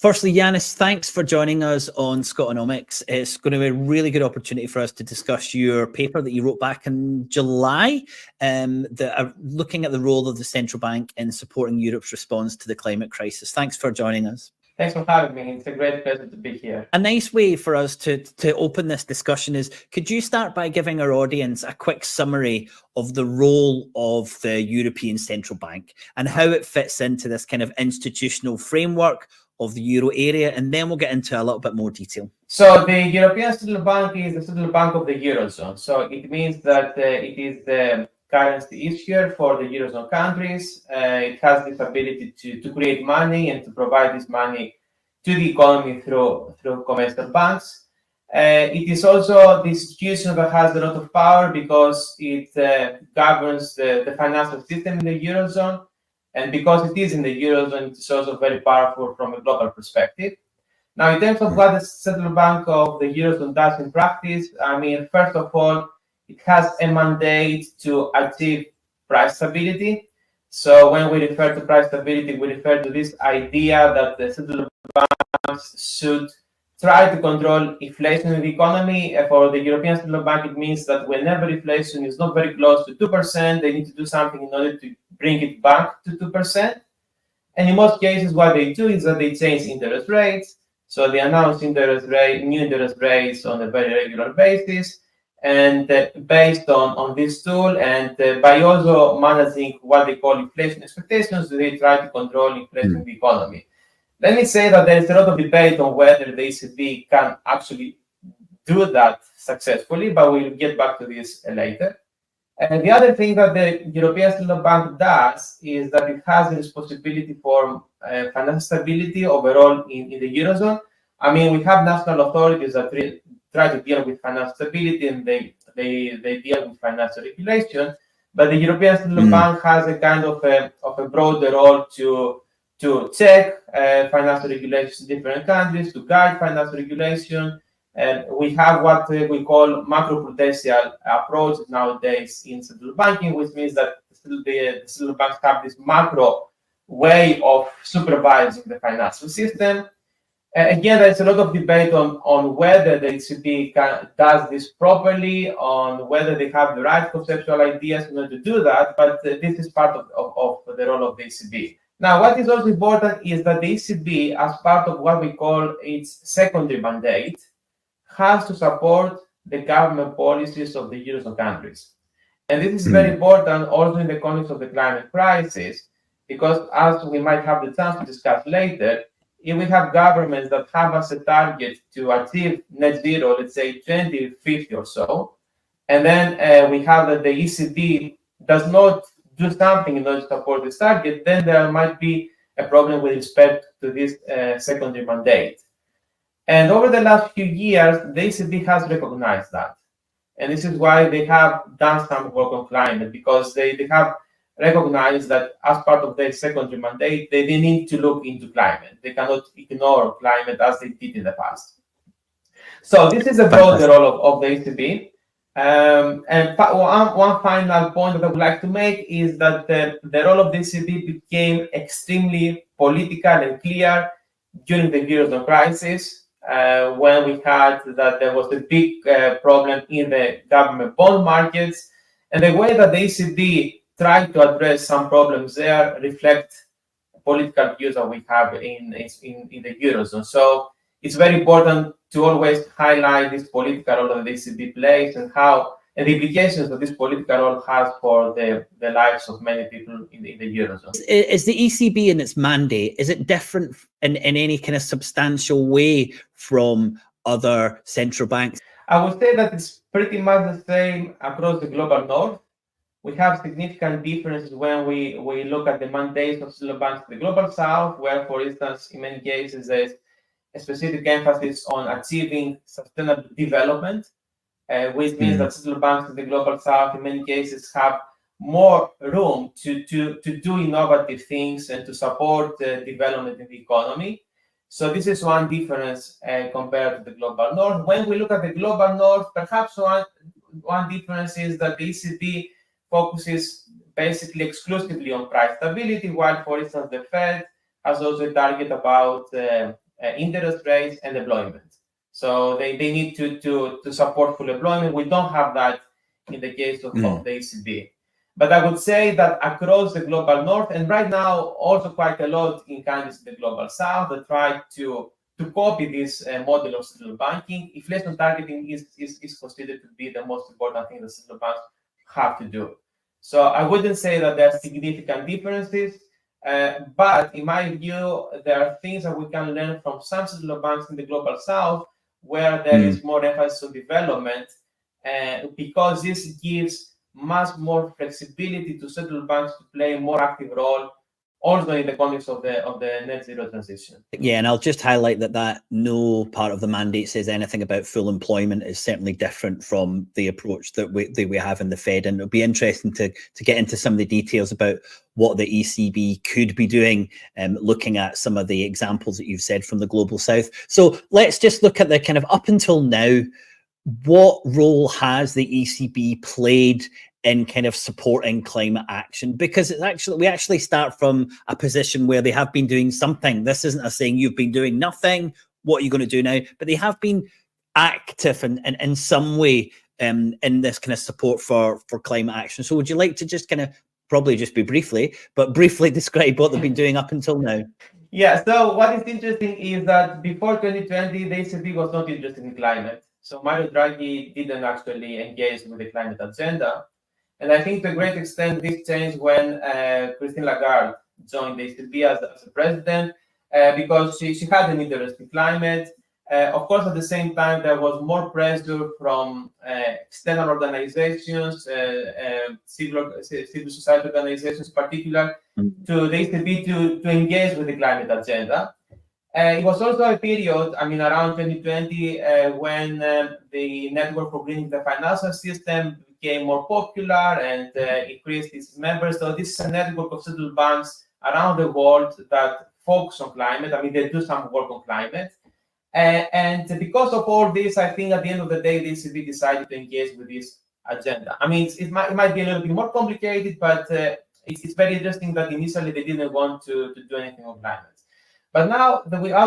Firstly, Yannis, thanks for joining us on SCOTONOMICS. It's going to be a really good opportunity for us to discuss your paper that you wrote back in July, looking at the role of the central bank in supporting Europe's response to the climate crisis. Thanks for joining us. Thanks for having me. It's a great pleasure to be here. A nice way for us to open this discussion is, could you start by giving our audience a quick summary of the role of the European Central Bank and how it fits into this kind of institutional framework of the Euro area, and then we'll get into a little bit more detail. So the European Central Bank is the central bank of the Eurozone. So it means that it is the currency issuer for the Eurozone countries. It has this ability to create money and to provide this money to the economy through commercial banks. It is also the institution that has a lot of power because it governs the financial system in the Eurozone. And because it is in the Eurozone, it is also very powerful from a global perspective. Now, in terms of what the Central Bank of the Eurozone does in practice, I mean, first of all, it has a mandate to achieve price stability. So when we refer to price stability, we refer to this idea that the central banks should try to control inflation in the economy. For the European Central Bank, it means that whenever inflation is not very close to 2%, they need to do something in order to bring it back to 2%. And in most cases, what they do is that they change interest rates. So they announce new interest rates on a very regular basis. And based on this tool, and by also managing what they call inflation expectations, they try to control inflation in the economy. Let me say that there is a lot of debate on whether the ECB can actually do that successfully, but we'll get back to this later. And the other thing that the European Central Bank does is that it has a responsibility for financial stability overall in the Eurozone. I mean, we have national authorities that try to deal with financial stability, and they deal with financial regulation. But the European Central Bank has a kind of a broader role to check financial regulations in different countries, to guide financial regulation. And we have what we call macroprudential approach nowadays in central banking, which means that the central banks have this macro way of supervising the financial system. Again, there's a lot of debate on whether the ECB does this properly, on whether they have the right conceptual ideas in order to do that, but this is part of the role of the ECB. Now, what is also important is that the ECB, as part of what we call its secondary mandate, has to support the government policies of the Eurozone countries. And this is very important also in the context of the climate crisis, because as we might have the chance to discuss later, if we have governments that have as a target to achieve net zero, let's say 2050 or so, and then we have that the ECB does not do something in order to support this target, then there might be a problem with respect to this secondary mandate. And over the last few years, the ECB has recognized that. And this is why they have done some work on climate, because they have recognized that as part of their secondary mandate, they need to look into climate. They cannot ignore climate as they did in the past. So this is a broader role of the ECB. And one final point that I would like to make is that the role of the ECB became extremely political and clear during the Eurozone crisis, when we had that there was a big problem in the government bond markets, and the way that the ECB tried to address some problems there reflect political views that we have in the Eurozone. So it's very important to always highlight this political role that the ECB plays and the implications that this political role has for the lives of many people in the Eurozone. Is the ECB in its mandate, is it different in any kind of substantial way from other central banks? I would say that it's pretty much the same across the global north. We have significant differences when we look at the mandates of central banks in the global south, where, for instance, in many cases, there's a specific emphasis on achieving sustainable development, which means that central banks in the global south, in many cases, have more room to do innovative things and to support development in the economy. So this is one difference compared to the global north. When we look at the global north, perhaps one difference is that the ECB focuses basically exclusively on price stability, while, for instance, the Fed has also a target about interest rates and employment. So they need to support full employment. We don't have that in the case of the ECB. But I would say that across the global north, and right now also quite a lot in countries in the global south, that try to copy this model of central banking, inflation targeting is considered to be the most important thing that central banks have to do. So I wouldn't say that there are significant differences, but in my view, there are things that we can learn from some central banks in the global south, where there is more emphasis on development, because this gives much more flexibility to central banks to play a more active role also in the context of the net zero transition. Yeah, and I'll just highlight that no part of the mandate says anything about full employment is certainly different from the approach that we have in the Fed, and it'll be interesting to get into some of the details about what the ECB could be doing, looking at some of the examples that you've said from the global south. So let's just look at the kind of up until now, what role has the ECB played in kind of supporting climate action? Because it's actually, we actually start from a position where they have been doing something. This isn't a saying you've been doing nothing, what are you going to do now? But they have been active and in some way in this kind of support for climate action. So would you like to just kind of, probably just be briefly describe what they've been doing up until now? Yeah, so what is interesting is that before 2020, the ECB was not interested in climate. So Mario Draghi didn't actually engage with the climate agenda. And I think to a great extent, this changed when Christine Lagarde joined the ECB as a president, because she had an interest in climate. Of course, at the same time, there was more pressure from external organizations, civil society organizations in particular, to the ECB to engage with the climate agenda. It was also a period, I mean, around 2020, when the Network for Greening the Financial System became more popular and increased its members. So this is a network of central banks around the world that focus on climate. I mean, they do some work on climate. And because of all this, I think at the end of the day, the ECB decided to engage with this agenda. I mean, it might be a little bit more complicated, but it's very interesting that initially they didn't want to do anything on climate. But now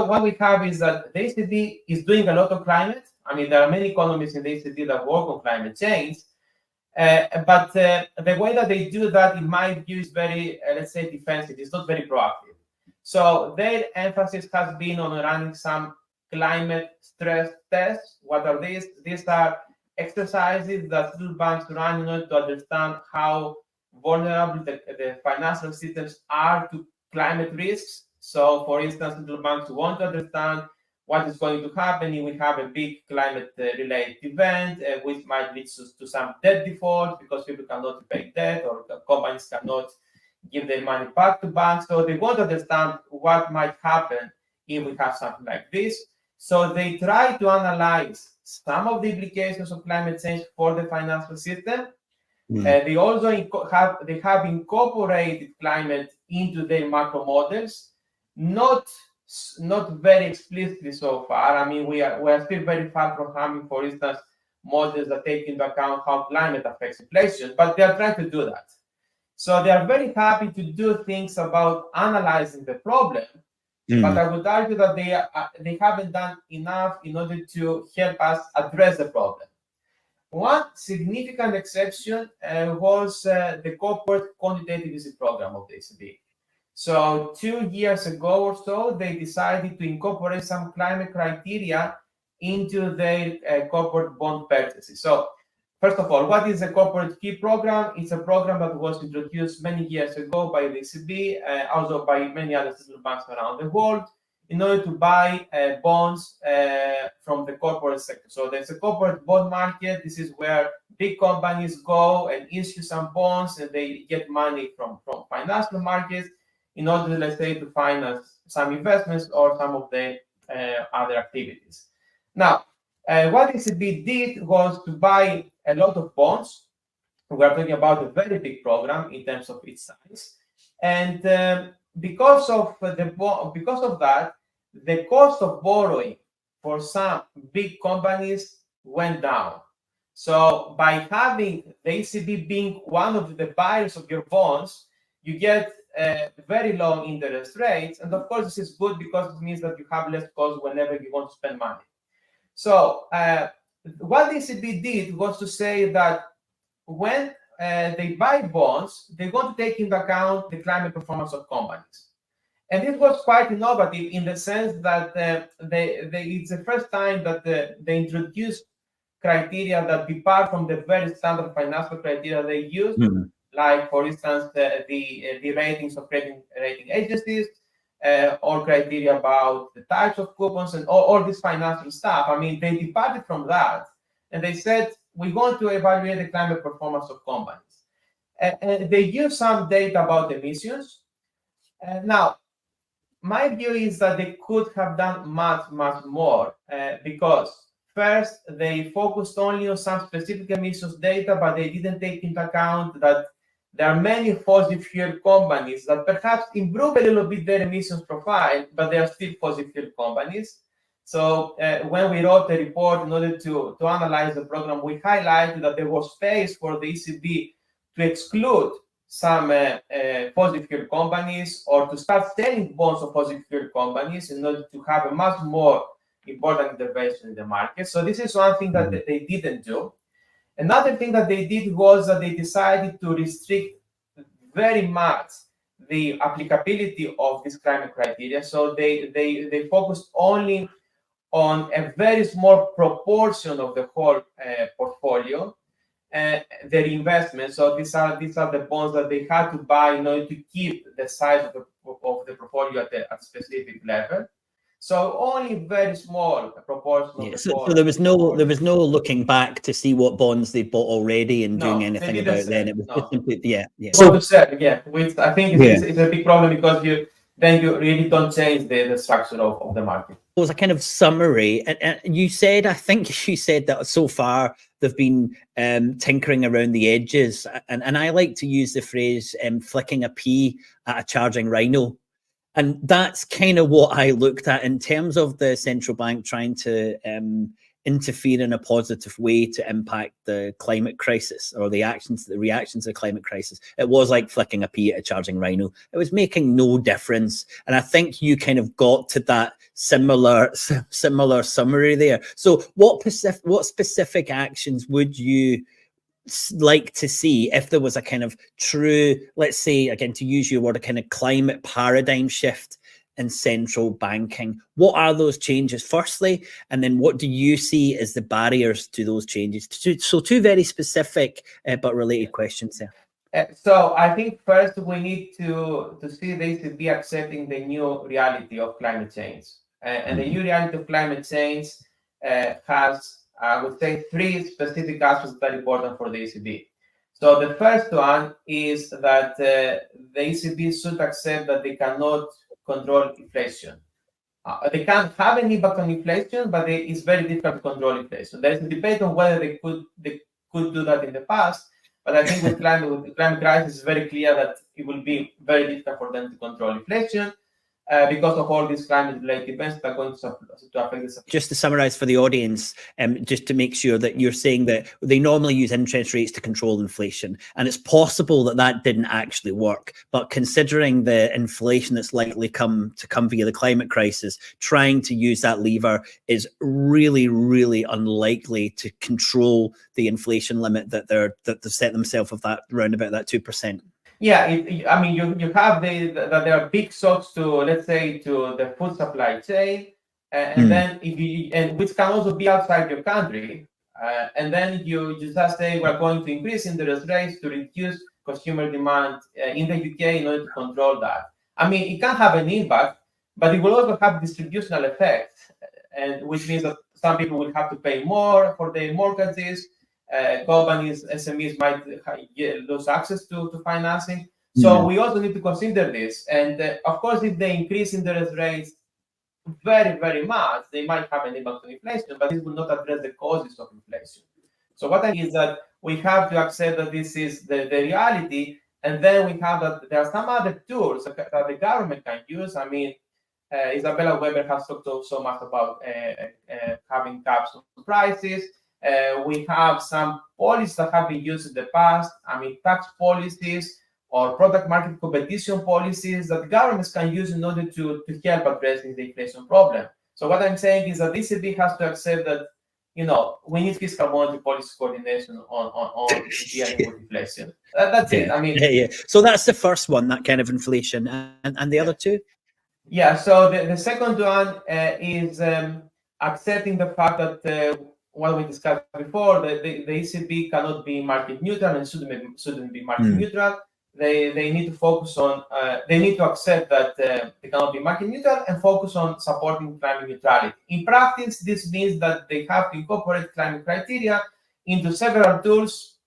what we have is that the ECB is doing a lot of climate. I mean, there are many economists in the ECB that work on climate change. But the way that they do that, in my view, is very, let's say, defensive. It's not very proactive. So their emphasis has been on running some climate stress tests. What are these? These are exercises that central banks run in order to understand how vulnerable the financial systems are to climate risks. So, for instance, central banks want to understand what is going to happen if we have a big climate-related event, which might lead to some debt default because people cannot pay debt or companies cannot give their money back to banks. So they want to understand what might happen if we have something like this. So they try to analyze some of the implications of climate change for the financial system. They also have incorporated climate into their macro models, not very explicitly so far. I mean, we are still very far from having, for instance, models that take into account how climate affects inflation, but they are trying to do that. So they are very happy to do things about analyzing the problem, but I would argue that they haven't done enough in order to help us address the problem. One significant exception was the corporate quantitative easing program of the ECB. So 2 years ago or so, they decided to incorporate some climate criteria into their corporate bond purchases. So first of all, what is a corporate key program? It's a program that was introduced many years ago by the ECB, also by many other central banks around the world, in order to buy bonds from the corporate sector. So there's a corporate bond market. This is where big companies go and issue some bonds, and they get money from financial markets in order, let's say, to finance some investments or some of the other activities. Now, what ECB did was to buy a lot of bonds. We are talking about a very big program in terms of its size, and because of that, the cost of borrowing for some big companies went down. So by having the ECB being one of the buyers of your bonds, you get very low interest rates. And of course, this is good because it means that you have less cost whenever you want to spend money. So what the ECB did was to say that when they buy bonds, they want to take into account the climate performance of companies. And this was quite innovative in the sense that it's the first time that they introduced criteria that depart from the very standard financial criteria they use, like, for instance, the ratings of rating agencies, or criteria about the types of coupons and all this financial stuff. I mean, they departed from that, and they said, we want to evaluate the climate performance of companies. And they use some data about emissions. Now, my view is that they could have done much more, because first, they focused only on some specific emissions data, but they didn't take into account that there are many fossil fuel companies that perhaps improve a little bit their emissions profile, but they are still fossil fuel companies. So when we wrote the report in order to analyze the program, we highlighted that there was space for the ECB to exclude some fossil fuel companies, or to start selling bonds of fossil fuel companies in order to have a much more important intervention in the market. So this is one thing that they didn't do. Another thing that they did was that they decided to restrict very much the applicability of this climate criteria. So they focused only on a very small proportion of the whole portfolio, their investments. So these are the bonds that they had to buy in order to keep the size of the portfolio at a specific level. So only very small proportion of the so there was no looking back to see what bonds they bought already and doing anything about then. It was just simply So which I think is a big problem, because you really don't change the structure of the market. It was a kind of summary, and you said, I think you said that so far they've been tinkering around the edges, and I like to use the phrase flicking a pea at a charging rhino. And that's kind of what I looked at in terms of the central bank trying to interfere in a positive way to impact the climate crisis, or the reactions to the climate crisis. It was like flicking a pea at a charging rhino. It was making no difference. And I think you kind of got to that similar summary there. So what specific actions would you like to see if there was a kind of true, let's say, again, to use your word, a kind of climate paradigm shift in central banking? What are those changes, firstly? And then what do you see as the barriers to those changes? So two very specific but related questions there. So I think first we need to see the ECB accepting the new reality of climate change. And the new reality of climate change has, I would say, three specific aspects that are important for the ECB. So the first one is that the ECB should accept that they cannot control inflation. They can't have an impact on inflation, but it's very difficult to control inflation. There is a debate on whether they could do that in the past, but I think with the climate crisis, it's very clear that it will be very difficult for them to control inflation. Because of all these climate-related events that are going to affect the supply. Just to summarize for the audience, just to make sure that you're saying that they normally use interest rates to control inflation, and it's possible that didn't actually work. But considering the inflation that's likely come via the climate crisis, trying to use that lever is really, really unlikely to control the inflation limit that they've set themselves of that around about that 2%. Yeah, I mean, you have that there are big shocks to, let's say, to the food supply chain, and then which can also be outside your country, and then you just say we're going to increase interest rates to reduce consumer demand in the UK in order to control that. I mean, it can have an impact, but it will also have distributional effect, and which means that some people will have to pay more for their mortgages. Companies, SMEs might lose access to financing. So we also need to consider this. And of course, if they increase interest rates very, very much, they might have an impact on inflation, but this will not address the causes of inflation. So what I mean is that we have to accept that this is the reality, and then we have that there are some other tools that the government can use. I mean, Isabella Weber has talked so much about having caps on prices. We have some policies that have been used in the past. I mean, tax policies or product market competition policies that governments can use in order to help addressing the inflation problem. So what I'm saying is that the ECB has to accept that, we need fiscal monetary policy coordination on dealing with inflation. That's it. I mean, yeah. So that's the first one, that kind of inflation, and the other two. Yeah. So the second one is accepting the fact that what we discussed before, the ECB cannot be market neutral and shouldn't be market neutral. They need to focus on. They need to accept that they cannot be market neutral and focus on supporting climate neutrality. In practice, this means that they have to incorporate climate criteria into several tools.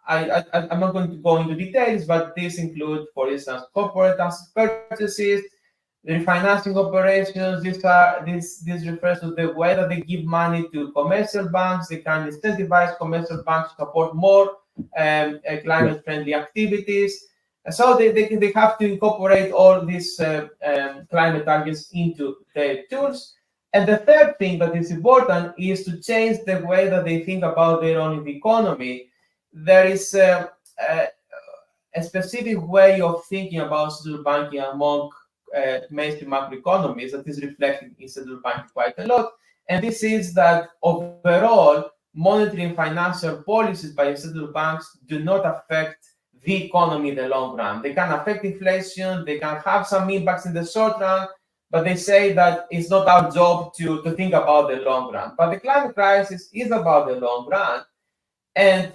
I'm not going to go into details, but these include, for instance, corporate asset purchases, refinancing operations. This refers to the way that they give money to commercial banks. They can incentivize commercial banks to support more climate-friendly activities. So they have to incorporate all these climate targets into their tools. And the third thing that is important is to change the way that they think about their own economy. There is a specific way of thinking about central banking among mainstream macroeconomies that is reflected in central banking quite a lot. And this is that overall, monetary and financial policies by central banks do not affect the economy in the long run. They can affect inflation, they can have some impacts in the short run, but they say that it's not our job to think about the long run. But the climate crisis is about the long run. And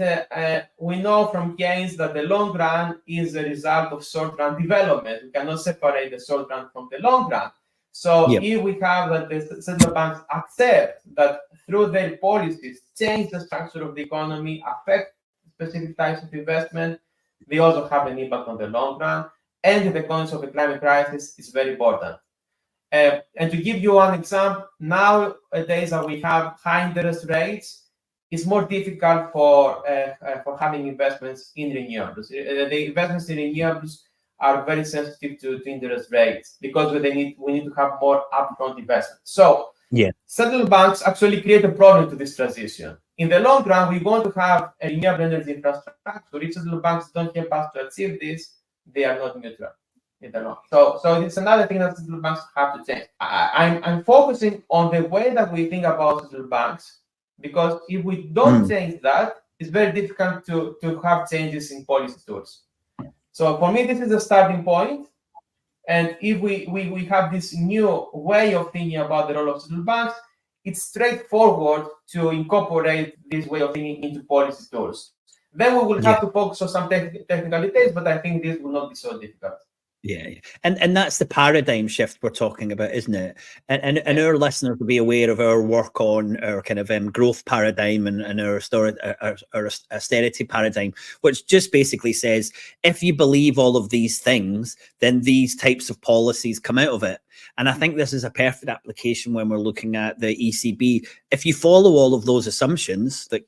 we know from Keynes that the long run is a result of short-run development. We cannot separate the short run from the long run. So if we have that the central banks accept that through their policies, change the structure of the economy, affect specific types of investment, they also have an impact on the long run. And in the context of the climate crisis, is very important. And to give you one example, nowadays that we have high interest rates, it's more difficult for having investments in renewables. The investments in renewables are very sensitive to interest rates because we need to have more upfront investment. So central banks actually create a problem to this transition. In the long run, we want to have a renewable energy infrastructure. If central banks don't help us to achieve this, they are not neutral in the long. So it's another thing that central banks have to change. I'm focusing on the way that we think about central banks, because if we don't change that, it's very difficult to have changes in policy tools. So for me, this is the starting point. And if we have this new way of thinking about the role of central banks, it's straightforward to incorporate this way of thinking into policy tools. Then we will have to focus on some technical details, but I think this will not be so difficult. And that's the paradigm shift we're talking about, isn't it? And our listeners will be aware of our work on our kind of growth paradigm and our austerity paradigm, which just basically says if you believe all of these things, then these types of policies come out of it. And I think this is a perfect application when we're looking at the ECB. If you follow all of those assumptions that,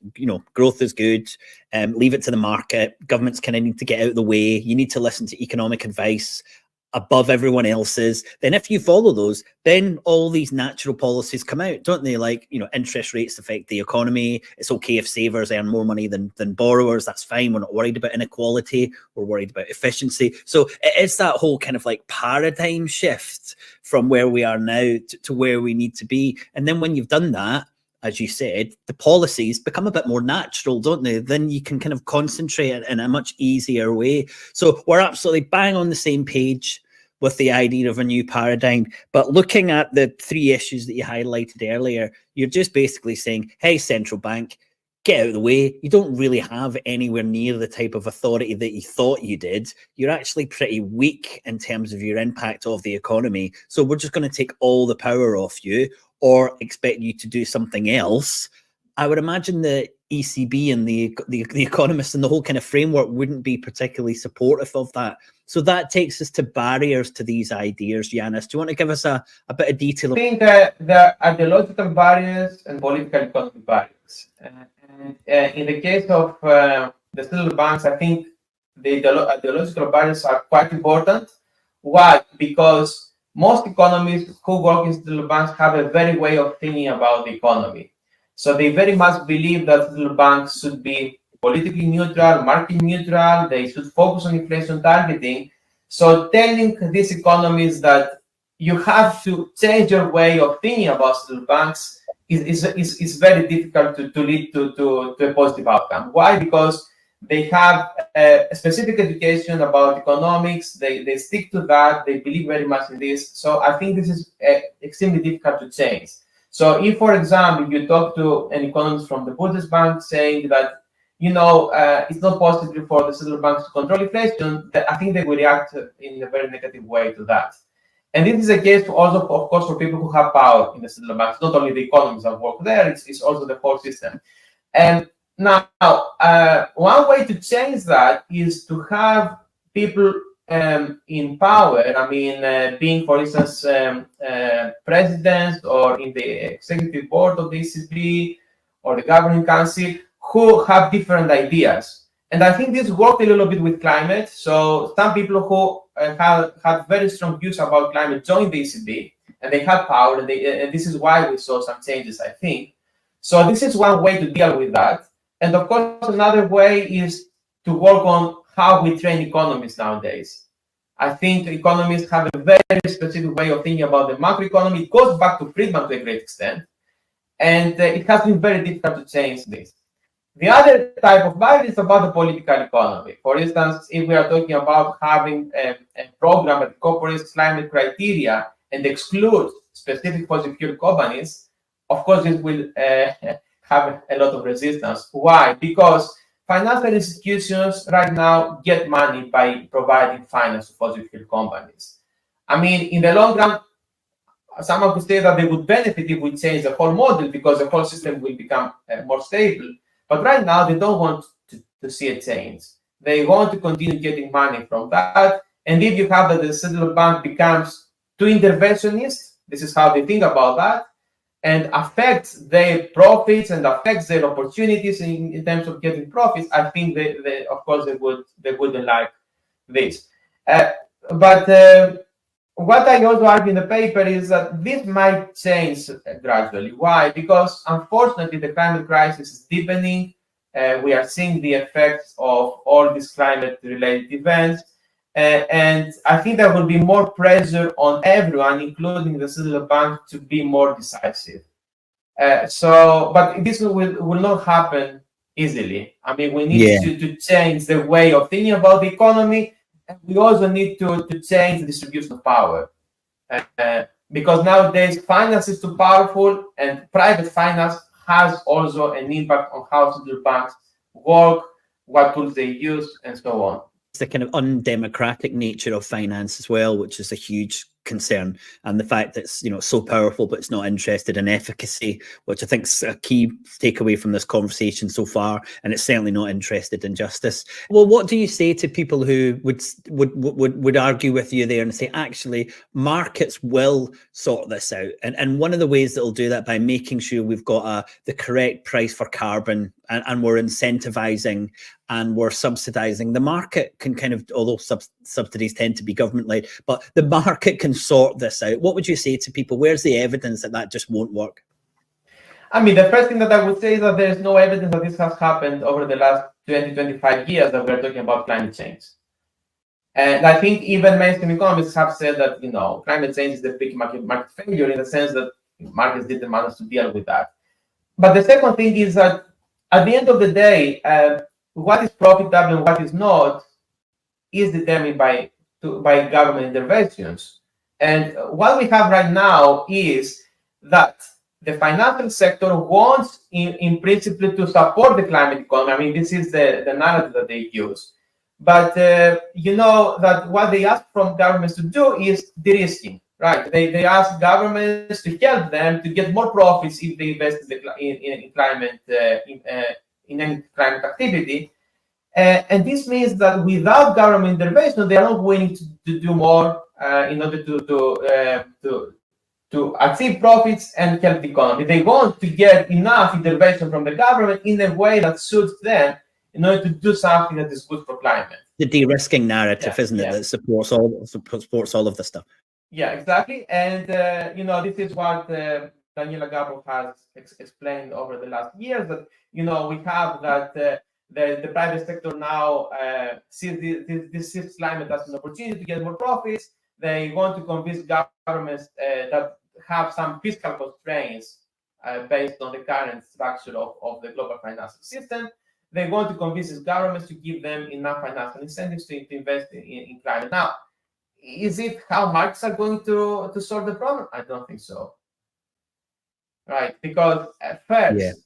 growth is good, leave it to the market, governments kind of need to get out of the way, you need to listen to economic advice above everyone else's, then if you follow those, then all these natural policies come out, don't they? Like, interest rates affect the economy. It's okay if savers earn more money than borrowers. That's fine. We're not worried about inequality. We're worried about efficiency. So it's that whole kind of like paradigm shift from where we are now to where we need to be. And then when you've done that, as you said, the policies become a bit more natural, don't they? Then you can kind of concentrate in a much easier way. So we're absolutely bang on the same page with the idea of a new paradigm. But looking at the three issues that you highlighted earlier, you're just basically saying, hey, central bank, get out of the way. You don't really have anywhere near the type of authority that you thought you did. You're actually pretty weak in terms of your impact of the economy. So we're just going to take all the power off you or expect you to do something else. I would imagine the ECB and the economists and the whole kind of framework wouldn't be particularly supportive of that. So that takes us to barriers to these ideas. Yannis, do you want to give us a bit of detail? I think there are ideological barriers and political economic barriers. In the case of the central banks, I think the ideological barriers are quite important. Why? Because most economists who work in central banks have a very way of thinking about the economy. So they very much believe that central banks should be politically neutral, market neutral. They should focus on inflation targeting. So telling these economies that you have to change your way of thinking about central banks is very difficult to lead to a positive outcome. Why? Because they have a specific education about economics. They stick to that. They believe very much in this. So I think this is extremely difficult to change. So if, for example, you talk to an economist from the Bundesbank saying that, it's not possible for the central banks to control inflation, I think they will react in a very negative way to that. And this is a case also, of course, for people who have power in the central banks, not only the economists that work there, it's also the whole system. And now, one way to change that is to have people in power, being, for instance, presidents or in the executive board of the ECB or the governing council who have different ideas. And I think this worked a little bit with climate. So some people who had very strong views about climate joined the ECB, and they had power, and this is why we saw some changes, I think. So this is one way to deal with that. And of course, another way is to work on how we train economists nowadays. I think economists have a very specific way of thinking about the macroeconomy. It goes back to Friedman to a great extent, and it has been very difficult to change this. The other type of barrier is about the political economy. For instance, if we are talking about having a program that incorporates climate criteria and excludes specific fossil fuel companies, of course, this will have a lot of resistance. Why? Because financial institutions right now get money by providing finance to fossil fuel companies. In the long run, someone could say that they would benefit if we change the whole model because the whole system will become more stable. But right now, they don't want to see a change. They want to continue getting money from that. And if you have that the central bank becomes too interventionist, this is how they think about that, and affects their profits and affects their opportunities in terms of getting profits, I think they of course they wouldn't like this. But what I also argue in the paper is that this might change gradually. Why? Because unfortunately the climate crisis is deepening. We are seeing the effects of all these climate-related events. And I think there will be more pressure on everyone, including the central bank, to be more decisive. But this will not happen easily. We need to change the way of thinking about the economy. And we also need to change the distribution of power. Because nowadays finance is too powerful, and private finance has also an impact on how central banks work, what tools they use, and so on. It's the kind of undemocratic nature of finance as well, which is a huge concern, and the fact that it's so powerful but it's not interested in efficacy, which I think is a key takeaway from this conversation so far, and it's certainly not interested in justice. Well, what do you say to people who would argue with you there and say actually markets will sort this out, and one of the ways that will do that by making sure we've got the correct price for carbon, and we're incentivizing and we're subsidizing the market can kind of, although subsidies tend to be government led, but the market can sort this out. What would you say to people? Where's the evidence that just won't work? The first thing that I would say is that there's no evidence that this has happened over the last 20, 25 years that we're talking about climate change. And I think even mainstream economists have said that, climate change is the big market failure, in the sense that markets didn't manage to deal with that. But the second thing is that at the end of the day, what is profitable and what is not is determined by government interventions. And what we have right now is that the financial sector wants, in principle, to support the climate economy. This is the narrative that they use. But that what they ask from governments to do is de-risking, right? They ask governments to help them to get more profits if they invest in climate, in any climate activity. And this means that without government intervention, they are not willing to do more in order to achieve profits and help the economy. They want to get enough intervention from the government in a way that suits them in order to do something that is good for climate. The de-risking narrative, isn't it, that supports all of this stuff? Yeah, exactly. And this is what Daniela Gabor has explained over the last years, that we have that the private sector now sees this climate as an opportunity to get more profits. They want to convince governments that have some fiscal constraints based on the current structure of the global financial system. They want to convince these governments to give them enough financial incentives to invest in climate. Now, is it how markets are going to solve the problem? I don't think so. Right, because first,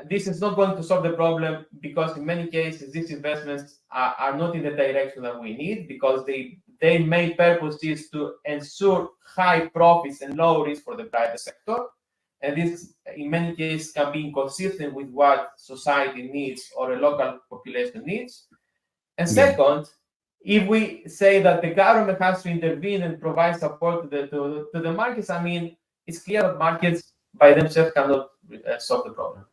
this is not going to solve the problem, because in many cases these investments are not in the direction that we need, because their main purpose is to ensure high profits and low risk for the private sector, and this in many cases can be inconsistent with what society needs or a local population needs. And second, if we say that the government has to intervene and provide support to the markets, I mean, it's clear that markets by themselves cannot solve the problem.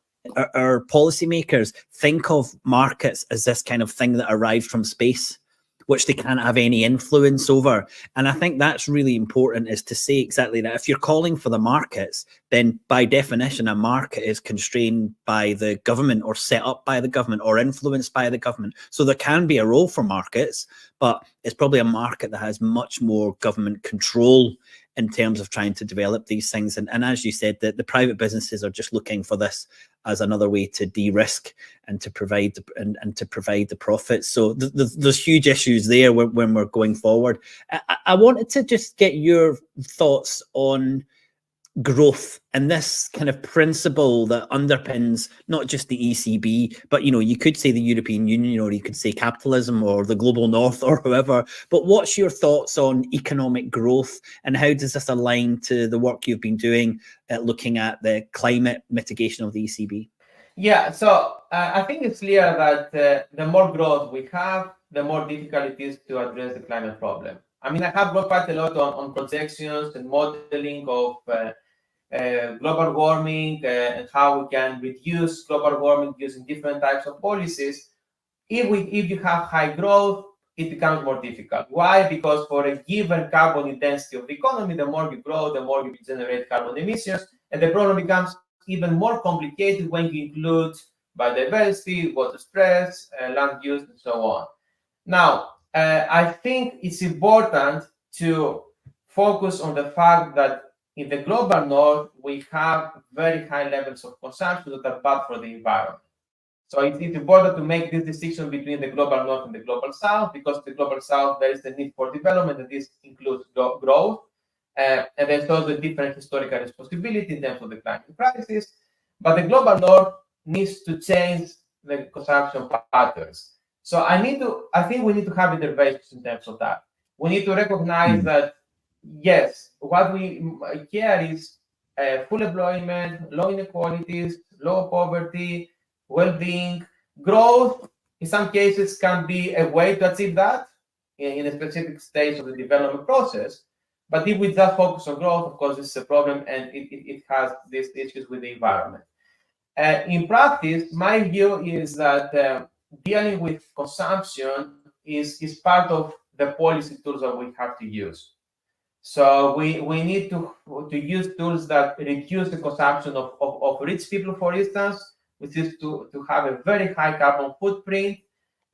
Our policymakers think of markets as this kind of thing that arrived from space, which they can't have any influence over. And I think that's really important, is to say exactly that. If you're calling for the markets, then by definition, a market is constrained by the government, or set up by the government, or influenced by the government. So there can be a role for markets, but it's probably a market that has much more government control in terms of trying to develop these things. And as you said, the private businesses are just looking for this as another way to de-risk and to provide the profits. So there's huge issues there when we're going forward. I wanted to just get your thoughts on growth and this kind of principle that underpins not just the ECB, but, you know, you could say the European Union, or you could say capitalism, or the global north, or whoever. But what's your thoughts on economic growth, and how does this align to the work you've been doing at looking at the climate mitigation of the ECB? Yeah, so I think it's clear that the more growth we have, the more difficult it is to address the climate problem. I mean, I have worked quite a lot on projections and modeling of global warming and how we can reduce global warming using different types of policies. If you have high growth, it becomes more difficult. Why? Because for a given carbon intensity of the economy, the more you grow, the more you generate carbon emissions, and the problem becomes even more complicated when you include biodiversity, water stress, land use, and so on. Now, I think it's important to focus on the fact that in the global north, we have very high levels of consumption that are bad for the environment. So it's important to make this distinction between the global north and the global south, because in the global south, there is the need for development, and this includes growth. And there's also a different historical responsibility in terms of the climate crisis. But the global north needs to change the consumption patterns. So I think we need to have interventions in terms of that. We need to recognize that, yes, what we care is full employment, low inequalities, low poverty, well-being. Growth, in some cases, can be a way to achieve that in a specific stage of the development process. But if we just focus on growth, of course, this is a problem, and it has these issues with the environment. In practice, my view is that dealing with consumption is part of the policy tools that we have to use. So we need to use tools that reduce the consumption of rich people, for instance, which is to have a very high carbon footprint.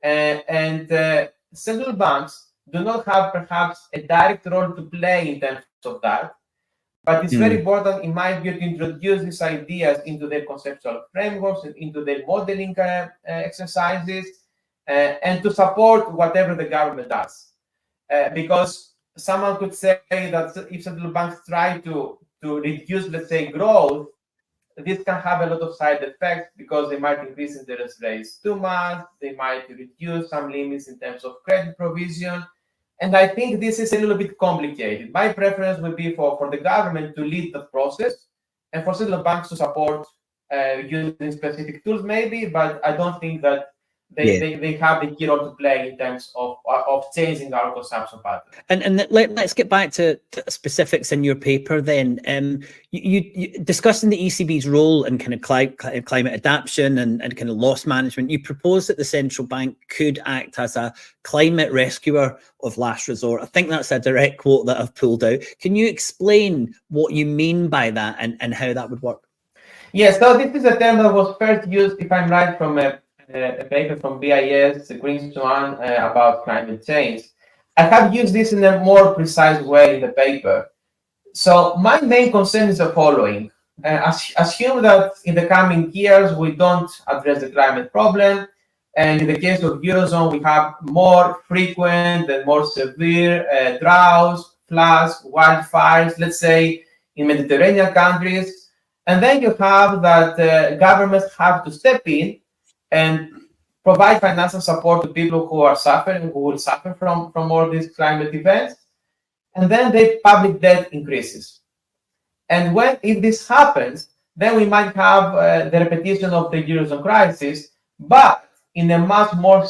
And central banks do not have perhaps a direct role to play in terms of that. But it's very important, in my view, to introduce these ideas into their conceptual frameworks and into their modeling exercises, and to support whatever the government does. Because someone could say that if central banks try to reduce, let's say, growth, this can have a lot of side effects, because they might increase interest rates too much, they might reduce some limits in terms of credit provision. And I think this is a little bit complicated. My preference would be for the government to lead the process, and for central banks to support using specific tools maybe, but I don't think that they have the key role to play in terms of changing our consumption pattern. And let's get back to specifics in your paper then. You discussing the ECB's role in kind of climate adaptation and kind of loss management. You propose that the central bank could act as a climate rescuer of last resort. I think that's a direct quote that I've pulled out. Can you explain what you mean by that and how that would work? Yes, so this is a term that was first used, if I'm right, from a paper from BIS, the Green Swan, about climate change. I have used this in a more precise way in the paper. So my main concern is the following. Assume that in the coming years we don't address the climate problem, and in the case of Eurozone we have more frequent and more severe droughts, floods, wildfires, let's say in Mediterranean countries, and then you have that governments have to step in and provide financial support to people who are suffering, who will suffer from all these climate events, and then the public debt increases. And if this happens, then we might have the repetition of the Eurozone crisis, but in a much more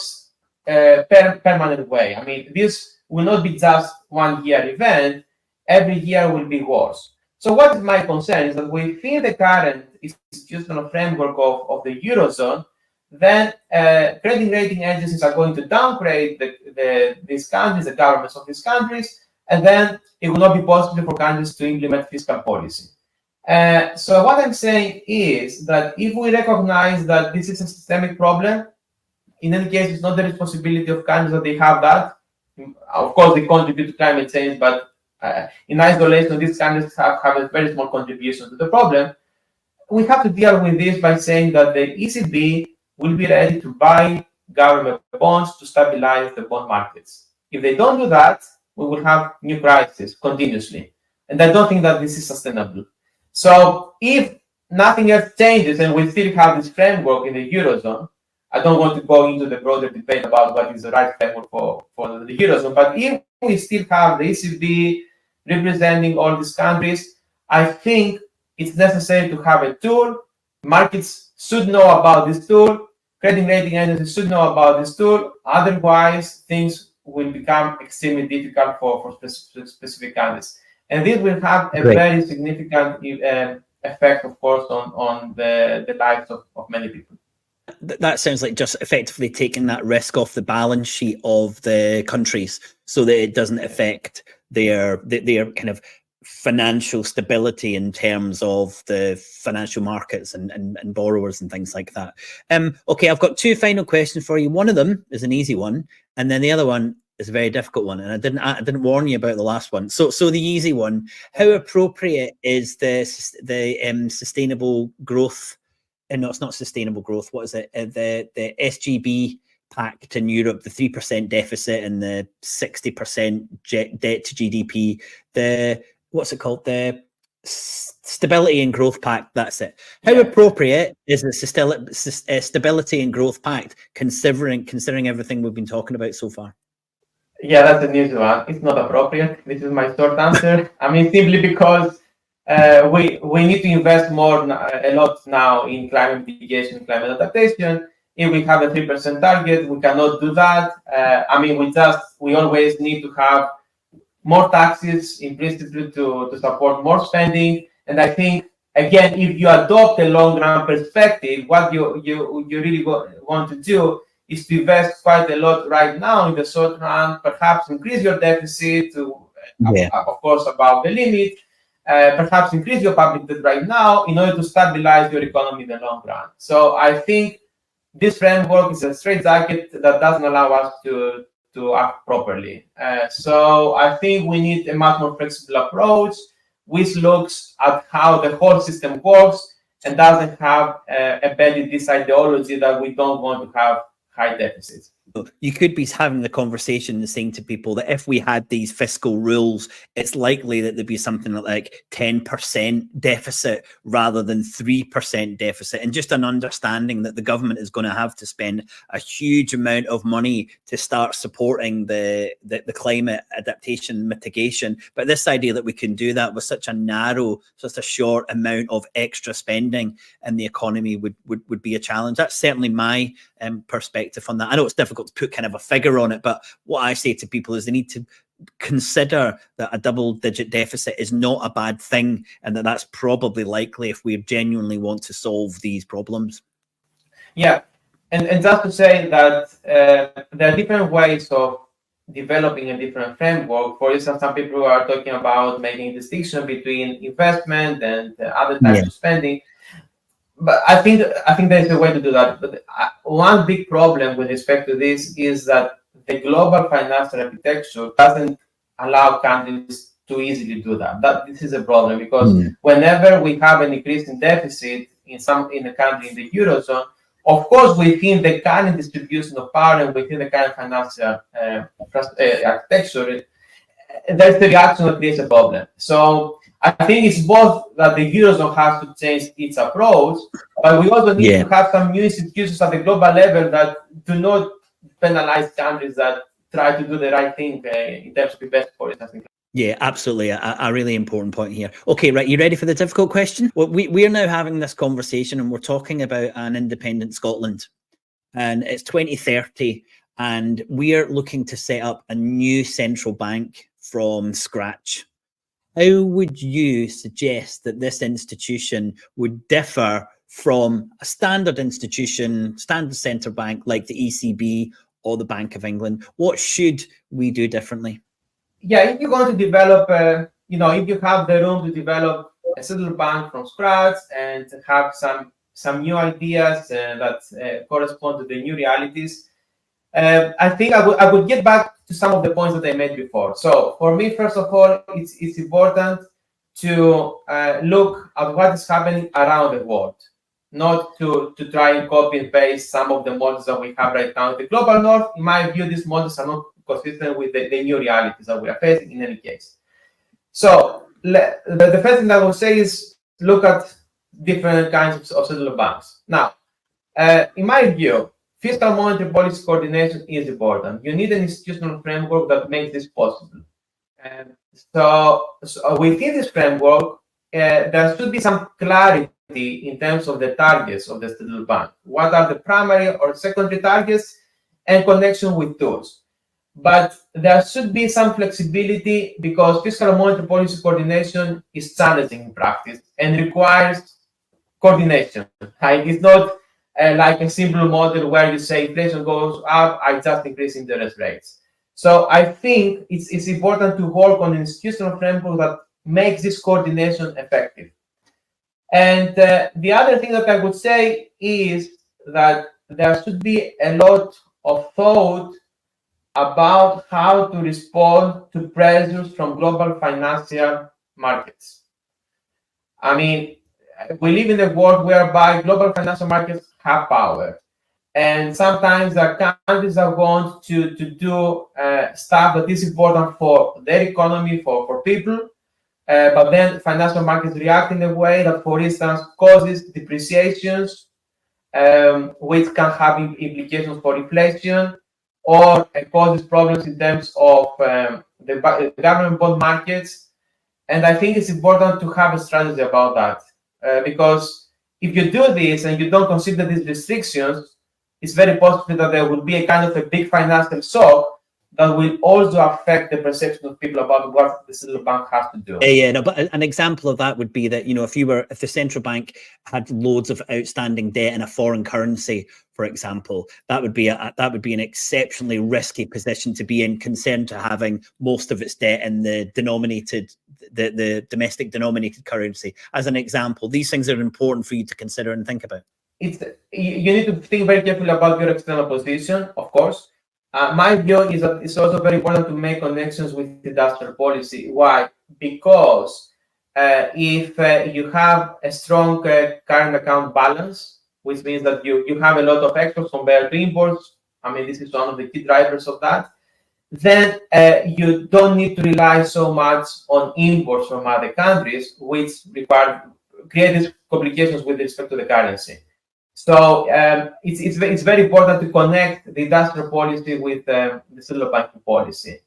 permanent way. I mean, this will not be just 1 year event. Every year will be worse. So what is my concern is that within the current institutional framework of the Eurozone, then credit rating agencies are going to downgrade these countries, the governments of these countries, and then it will not be possible for countries to implement fiscal policy. So what I'm saying is that if we recognize that this is a systemic problem, in any case, it's not the responsibility of countries that they have that. Of course, they contribute to climate change, but in isolation, these countries have a very small contribution to the problem. We have to deal with this by saying that the ECB will be ready to buy government bonds to stabilize the bond markets. If they don't do that, we will have new crises continuously. And I don't think that this is sustainable. So if nothing else changes and we still have this framework in the Eurozone, I don't want to go into the broader debate about what is the right framework for the Eurozone, but if we still have the ECB representing all these countries, I think it's necessary to have a tool. Markets should know about this tool. Credit rating agencies should know about this tool. Otherwise, things will become extremely difficult for specific countries. And this will have a very significant effect, of course, on the lives of many people. That sounds like just effectively taking that risk off the balance sheet of the countries so that it doesn't affect their kind of financial stability in terms of the financial markets and borrowers and things like that. Okay, I've got two final questions for you. One of them is an easy one, and then the other one is a very difficult one. And I didn't warn you about the last one. So the easy one: how appropriate is the sustainable growth? And no, it's not sustainable growth. What is it? The SGB Pact in Europe, the 3% deficit and the 60% debt to GDP. What's it called? The Stability and Growth Pact. That's it. How appropriate is the Stability and Growth Pact, considering everything we've been talking about so far? Yeah, that's a new one. It's not appropriate. This is my short answer. I mean, simply because we need to invest a lot now in climate mitigation, climate adaptation. If we have a 3% target, we cannot do that. I mean, we always need to have more taxes in principle to support more spending. And I think, again, if you adopt a long-run perspective, what you really want to do is to invest quite a lot right now in the short run, perhaps increase your deficit to, of course, above the limit. Perhaps increase your public debt right now in order to stabilize your economy in the long run. So I think this framework is a straitjacket that doesn't allow us to act properly. So I think we need a much more flexible approach, which looks at how the whole system works and doesn't have embedded this ideology that we don't want to have high deficits. You could be having the conversation and saying to people that if we had these fiscal rules, it's likely that there'd be something like 10% deficit rather than 3% deficit, and just an understanding that the government is going to have to spend a huge amount of money to start supporting the climate adaptation mitigation. But this idea that we can do that with such a short amount of extra spending in the economy would be a challenge. That's certainly my perspective on that. I know it's difficult to put kind of a figure on it, but what I say to people is they need to consider that a double-digit deficit is not a bad thing, and that's probably likely if we genuinely want to solve these problems. Yeah, and just to say that there are different ways of developing a different framework. For instance, some people are talking about making a distinction between investment and other types of spending. But I think there's a way to do that. But one big problem with respect to this is that the global financial architecture doesn't allow countries to easily do that. This is a problem because whenever we have an increase in deficit in a country in the eurozone, of course, within the current distribution of power and within the current financial architecture, there's the reaction that creates a problem. So I think it's both that the eurozone has to change its approach, but we also need to have some new institutions at the global level that do not penalize countries that try to do the right thing in terms of investment policy. Yeah, absolutely. A really important point here. Okay, right. You ready for the difficult question? Well, we're now having this conversation and we're talking about an independent Scotland, and it's 2030 and we're looking to set up a new central bank from scratch. How would you suggest that this institution would differ from a standard institution, standard central bank like the ECB or the Bank of England? What should we do differently? Yeah, if you're going to develop, if you have the room to develop a central bank from scratch and have some new ideas that correspond to the new realities, I think I would get back to some of the points that I made before. So for me, first of all, it's important to look at what is happening around the world, not to try and copy and paste some of the models that we have right now in the global north. In my view, these models are not consistent with the new realities that we are facing in any case. So the first thing I will say is look at different kinds of central banks. Now, in my view, fiscal monetary policy coordination is important. You need an institutional framework that makes this possible. And so within this framework, there should be some clarity in terms of the targets of the central bank. What are the primary or secondary targets and connection with tools? But there should be some flexibility because fiscal and monetary policy coordination is challenging in practice and requires coordination. It's not like a simple model where you say inflation goes up, I just increase interest rates. So I think it's important to work on an institutional framework that makes this coordination effective. And the other thing that I would say is that there should be a lot of thought about how to respond to pressures from global financial markets. I mean, we live in a world whereby global financial markets have power. And sometimes there are countries that want to do stuff that is important for their economy, for people. But then financial markets react in a way that, for instance, causes depreciations, which can have implications for inflation, or causes problems in terms of the government bond markets. And I think it's important to have a strategy about that, because if you do this and you don't consider these restrictions, it's very possible that there will be a kind of a big financial shock that will also affect the perception of people about what the central bank has to do. Yeah, no, but an example of that would be that, if the central bank had loads of outstanding debt in a foreign currency, for example, that would be an exceptionally risky position to be in, concerned to having most of its debt in the domestic denominated currency. As an example, these things are important for you to consider and think about. You need to think very carefully about your external position, of course. My view is that it's also very important to make connections with industrial policy. Why? Because if you have a strong current account balance, which means that you have a lot of exports compared to imports, I mean, this is one of the key drivers of that, then you don't need to rely so much on imports from other countries, which create complications with respect to the currency. So it's very important to connect the industrial policy with the central banking policy.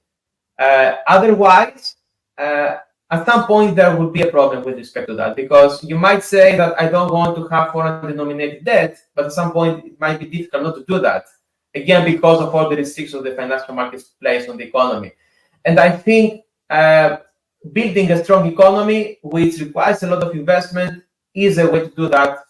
Otherwise, at some point there will be a problem with respect to that, because you might say that I don't want to have foreign denominated debt, but at some point it might be difficult not to do that, again, because of all the restrictions the financial markets place on the economy. And I think building a strong economy, which requires a lot of investment, is a way to do that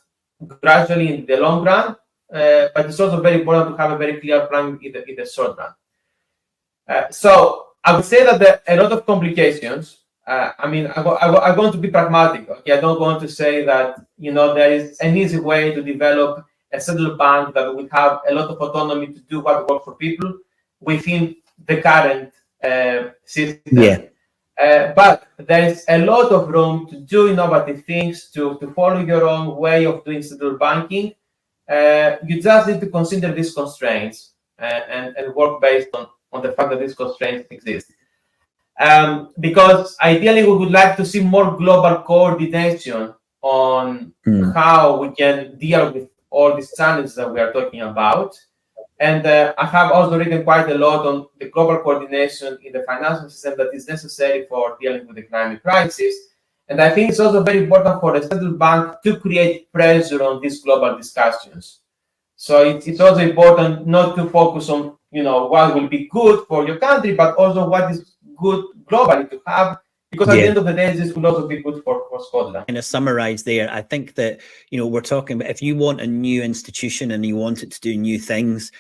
gradually in the long run, but it's also very important to have a very clear plan in the short run. So I would say that there are a lot of complications. I mean, I want to be pragmatic. Okay, I don't want to say that there is an easy way to develop a central bank that will have a lot of autonomy to do what works for people within the current system. Yeah. But there is a lot of room to do innovative things, to follow your own way of doing central banking. You just need to consider these constraints and work based on the fact that these constraints exist. Because ideally, we would like to see more global coordination on how we can deal with all these challenges that we are talking about. And I have also written quite a lot on the global coordination in the financial system that is necessary for dealing with the climate crisis. And I think it's also very important for the central bank to create pressure on these global discussions. So it's also important not to focus on what will be good for your country, but also what is good globally to have, because at the end of the day, this will also be good for Scotland. Kind of summarize there, I think that we're talking about, if you want a new institution and you want it to do new things,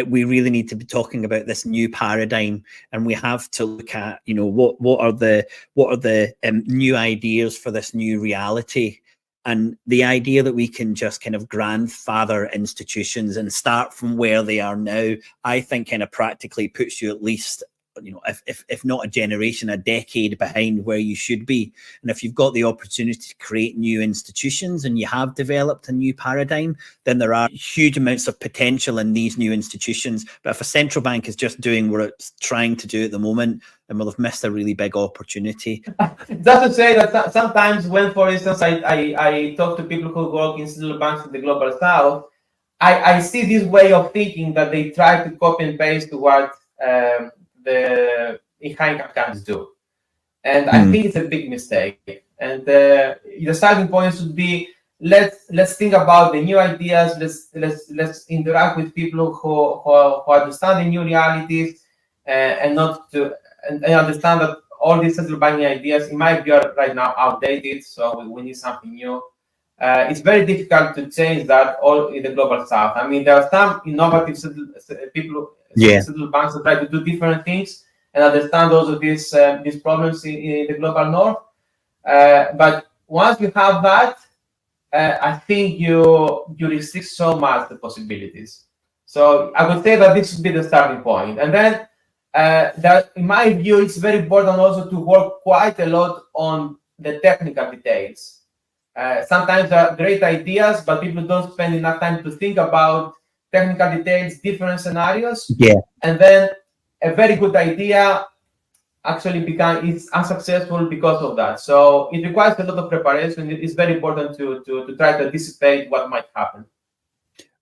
we really need to be talking about this new paradigm, and we have to look at what are the new ideas for this new reality. And the idea that we can just kind of grandfather institutions and start from where they are now, I think kind of practically puts you at least, if not a generation, a decade behind where you should be. And if you've got the opportunity to create new institutions and you have developed a new paradigm, then there are huge amounts of potential in these new institutions. But if a central bank is just doing what it's trying to do at the moment, then we'll have missed a really big opportunity. Just to say that sometimes when, for instance, I talk to people who work in central banks in the global south, I see this way of thinking that they try to copy and paste to what the high-income countries do. And I think it's a big mistake. And the starting point should be, let's think about the new ideas. Let's interact with people who understand the new realities, and not to and understand that all these central banking ideas, in my view, are right now outdated. So we need something new. It's very difficult to change that all in the global south. I mean, there are some innovative people, central banks that try to do different things and understand also these problems in the global north. But once you have that, I think you restrict so much the possibilities. So I would say that this should be the starting point. And then that, in my view, it's very important also to work quite a lot on the technical details. Sometimes there are great ideas, but people don't spend enough time to think about technical details, different scenarios. And then a very good idea actually is unsuccessful because of that. So it requires a lot of preparation. It is very important to try to anticipate what might happen.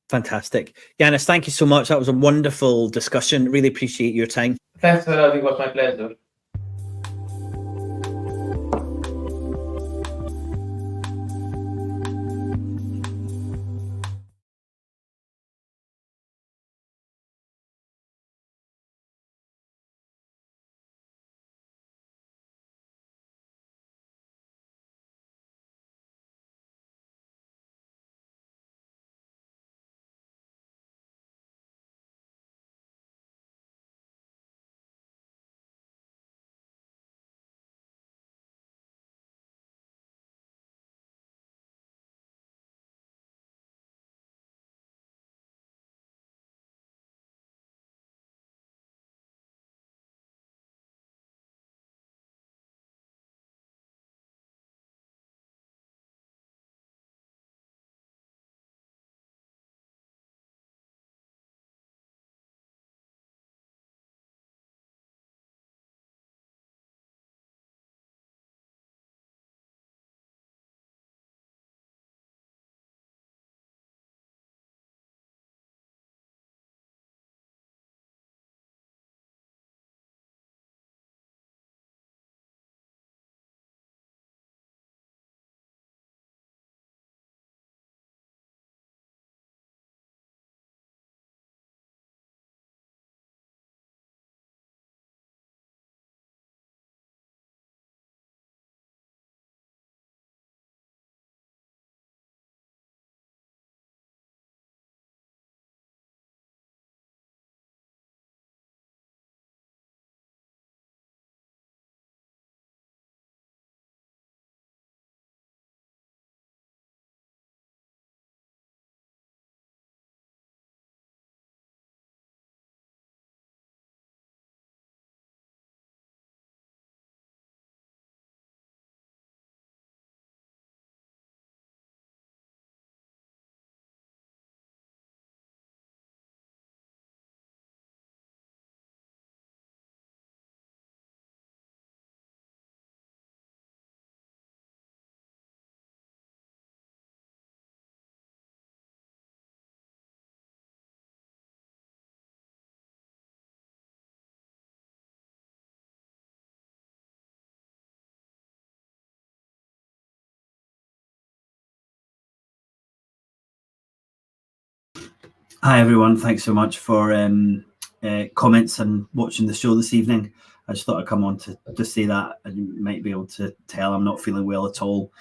Fantastic. Yannis, thank you so much. That was a wonderful discussion. Really appreciate your time. Thanks a lot. It was my pleasure. Hi, everyone. Thanks so much for comments and watching the show this evening. I just thought I'd come on to say that. You might be able to tell I'm not feeling well at all.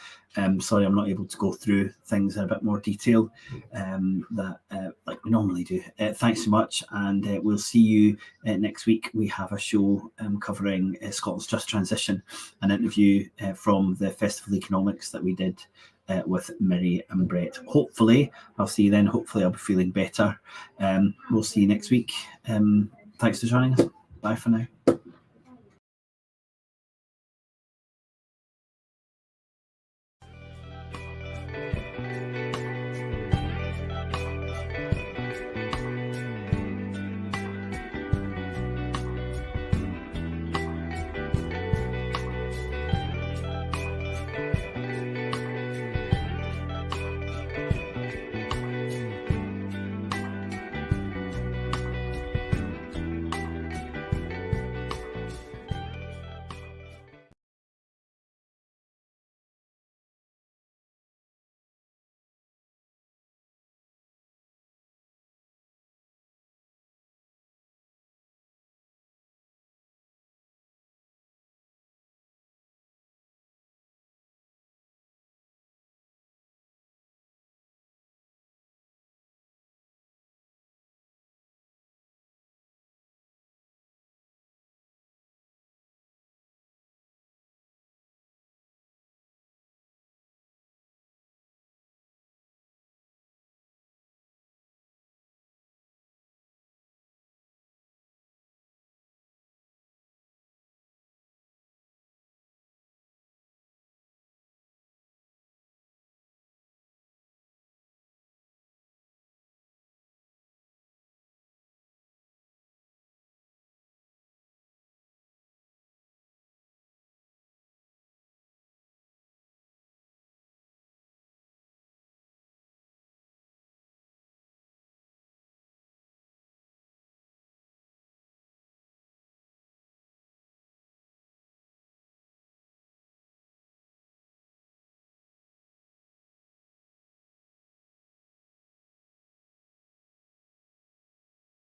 Sorry, I'm not able to go through things in a bit more detail like we normally do. Thanks so much, and we'll see you next week. We have a show covering Scotland's just transition, an interview from the Festival of Economics that we did with Miri and Brett. Hopefully, I'll see you then. Hopefully, I'll be feeling better. We'll see you next week. Thanks for joining us. Bye for now.